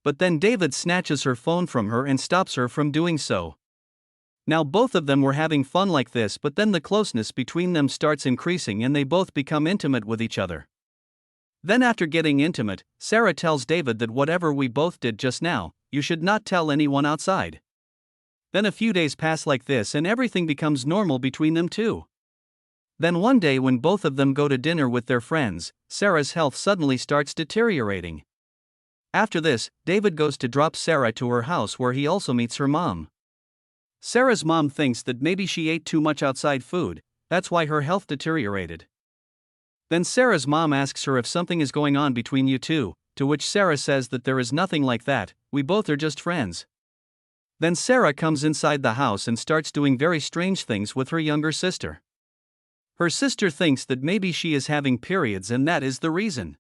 but then David snatches her phone from her and stops her from doing so. Now both of them were having fun like this, but then the closeness between them starts increasing and they both become intimate with each other. Then after getting intimate, Sarah tells David that whatever we both did just now, you should not tell anyone outside. Then a few days pass like this and everything becomes normal between them too. Then one day when both of them go to dinner with their friends, Sarah's health suddenly starts deteriorating. After this, David goes to drop Sarah to her house where he also meets her mom. Sarah's mom thinks that maybe she ate too much outside food, that's why her health deteriorated. Then Sarah's mom asks her if something is going on between you two, to which Sarah says that there is nothing like that, we both are just friends. Then Sarah comes inside the house and starts doing very strange things with her younger sister. Her sister thinks that maybe she is having periods and that is the reason.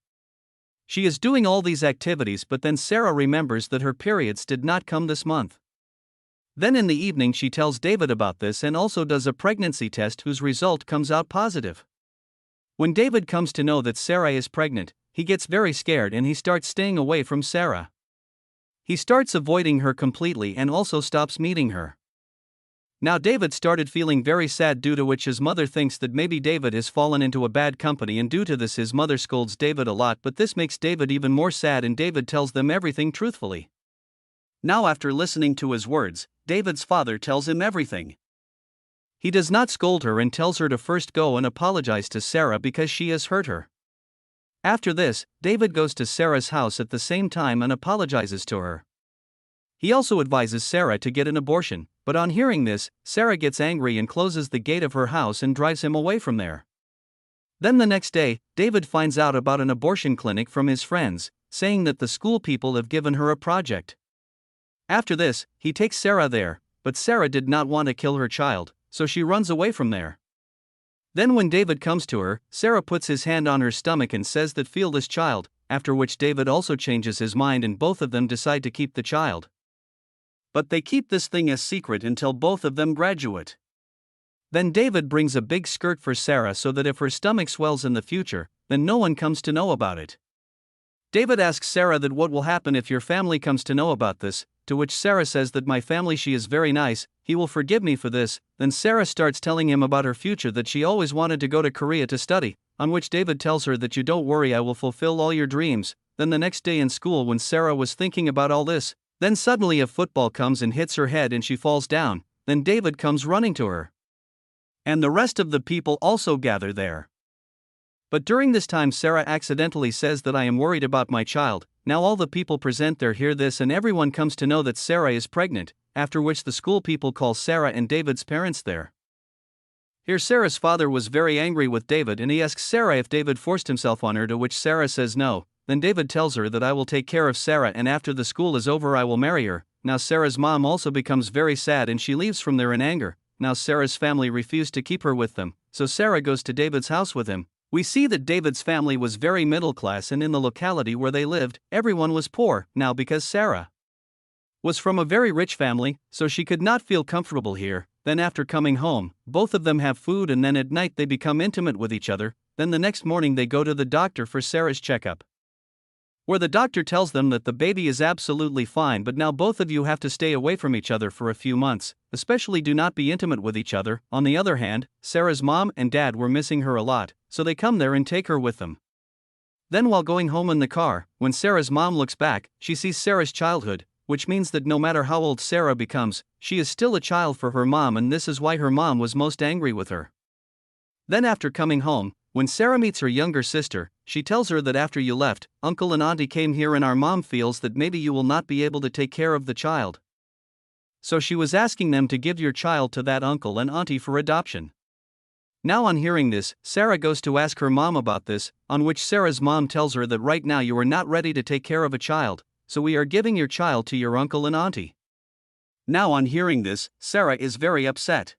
She is doing all these activities, but then Sarah remembers that her periods did not come this month. Then in the evening she tells David about this and also does a pregnancy test whose result comes out positive. When David comes to know that Sarah is pregnant, he gets very scared and he starts staying away from Sarah. He starts avoiding her completely and also stops meeting her. Now David started feeling very sad, due to which his mother thinks that maybe David has fallen into a bad company, and due to this his mother scolds David a lot, but this makes David even more sad and David tells them everything truthfully. Now after listening to his words, David's father tells him everything. He does not scold her and tells her to first go and apologize to Sarah because she has hurt her. After this, David goes to Sarah's house at the same time and apologizes to her. He also advises Sarah to get an abortion, but on hearing this, Sarah gets angry and closes the gate of her house and drives him away from there. Then the next day, David finds out about an abortion clinic from his friends, saying that the school people have given her a project. After this, he takes Sarah there, but Sarah did not want to kill her child, so she runs away from there. Then when David comes to her, Sarah puts his hand on her stomach and says that feel this child, after which David also changes his mind and both of them decide to keep the child. But they keep this thing a secret until both of them graduate. Then David brings a big skirt for Sarah so that if her stomach swells in the future, then no one comes to know about it. David asks Sarah that what will happen if your family comes to know about this, to which Sarah says that my family, she is very nice, he will forgive me for this. Then Sarah starts telling him about her future, that she always wanted to go to Korea to study, on which David tells her that you don't worry, I will fulfill all your dreams. Then the next day in school, when Sarah was thinking about all this, then suddenly a football comes and hits her head and she falls down. Then David comes running to her. And the rest of the people also gather there. But during this time Sarah accidentally says that I am worried about my child. Now all the people present there hear this and everyone comes to know that Sarah is pregnant, after which the school people call Sarah and David's parents there. Here Sarah's father was very angry with David and he asks Sarah if David forced himself on her, to which Sarah says no. Then David tells her that I will take care of Sarah and after the school is over I will marry her. Now Sarah's mom also becomes very sad and she leaves from there in anger. Now Sarah's family refused to keep her with them, so Sarah goes to David's house with him. We see that David's family was very middle class and in the locality where they lived, everyone was poor. Now because Sarah was from a very rich family, so she could not feel comfortable here. Then after coming home, both of them have food and then at night they become intimate with each other. Then the next morning they go to the doctor for Sarah's checkup, where the doctor tells them that the baby is absolutely fine, but now both of you have to stay away from each other for a few months, especially do not be intimate with each other. On the other hand, Sarah's mom and dad were missing her a lot, so they come there and take her with them. Then while going home in the car, when Sarah's mom looks back, she sees Sarah's childhood, which means that no matter how old Sarah becomes, she is still a child for her mom, and this is why her mom was most angry with her. Then after coming home, when Sarah meets her younger sister, she tells her that after you left, uncle and auntie came here and our mom feels that maybe you will not be able to take care of the child. So she was asking them to give your child to that uncle and auntie for adoption. Now on hearing this, Sarah goes to ask her mom about this, on which Sarah's mom tells her that right now you are not ready to take care of a child, so we are giving your child to your uncle and auntie. Now on hearing this, Sarah is very upset.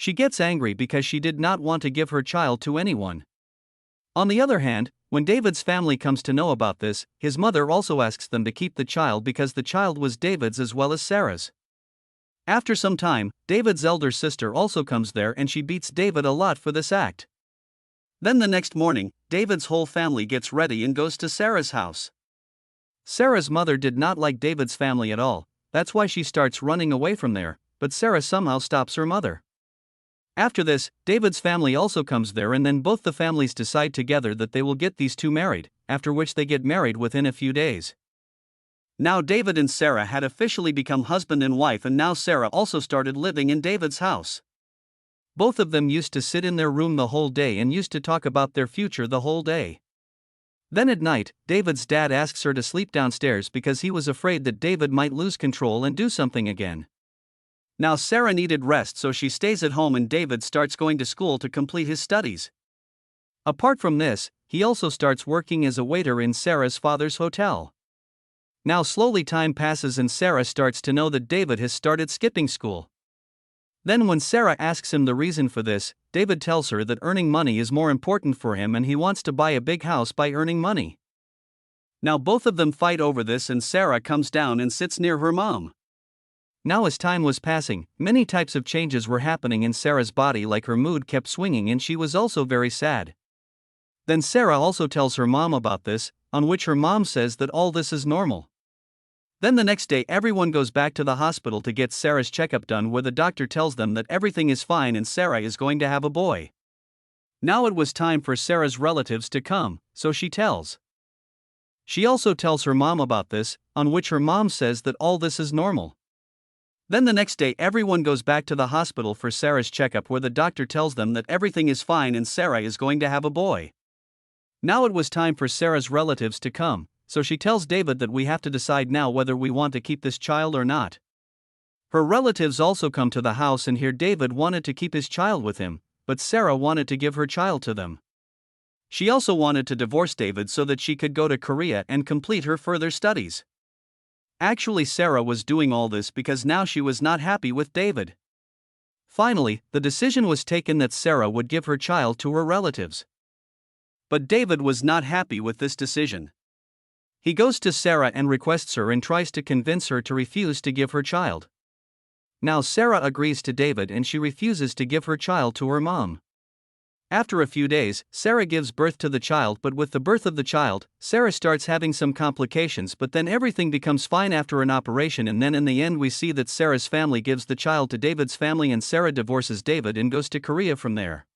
She gets angry because she did not want to give her child to anyone. On the other hand, when David's family comes to know about this, his mother also asks them to keep the child because the child was David's as well as Sarah's. After some time, David's elder sister also comes there and she beats David a lot for this act. Then the next morning, David's whole family gets ready and goes to Sarah's house. Sarah's mother did not like David's family at all, that's why she starts running away from there, but Sarah somehow stops her mother. After this, David's family also comes there, and then both the families decide together that they will get these two married, after which they get married within a few days. Now David and Sarah had officially become husband and wife, and now Sarah also started living in David's house. Both of them used to sit in their room the whole day and used to talk about their future the whole day. Then at night, David's dad asks her to sleep downstairs because he was afraid that David might lose control and do something again. Now Sarah needed rest, so she stays at home and David starts going to school to complete his studies. Apart from this, he also starts working as a waiter in Sarah's father's hotel. Now slowly time passes and Sarah starts to know that David has started skipping school. Then when Sarah asks him the reason for this, David tells her that earning money is more important for him and he wants to buy a big house by earning money. Now both of them fight over this and Sarah comes down and sits near her mom. Now as time was passing, many types of changes were happening in Sarah's body, like her mood kept swinging and she was also very sad. Then Sarah also tells her mom about this, on which her mom says that all this is normal. Then the next day everyone goes back to the hospital to get Sarah's checkup done, where the doctor tells them that everything is fine and Sarah is going to have a boy. Now it was time for Sarah's relatives to come, so she also tells her mom about this, on which her mom says that all this is normal. Then the next day everyone goes back to the hospital for Sarah's checkup, where the doctor tells them that everything is fine and Sarah is going to have a boy. Now it was time for Sarah's relatives to come, so she tells David that we have to decide now whether we want to keep this child or not. Her relatives also come to the house, and here David wanted to keep his child with him, but Sarah wanted to give her child to them. She also wanted to divorce David so that she could go to Korea and complete her further studies. Actually, Sarah was doing all this because now she was not happy with David. Finally, the decision was taken that Sarah would give her child to her relatives. But David was not happy with this decision. He goes to Sarah and requests her and tries to convince her to refuse to give her child. Now Sarah agrees to David and she refuses to give her child to her mom. After a few days, Sarah gives birth to the child, but with the birth of the child, Sarah starts having some complications, but then everything becomes fine after an operation, and then in the end we see that Sarah's family gives the child to David's family and Sarah divorces David and goes to Korea from there.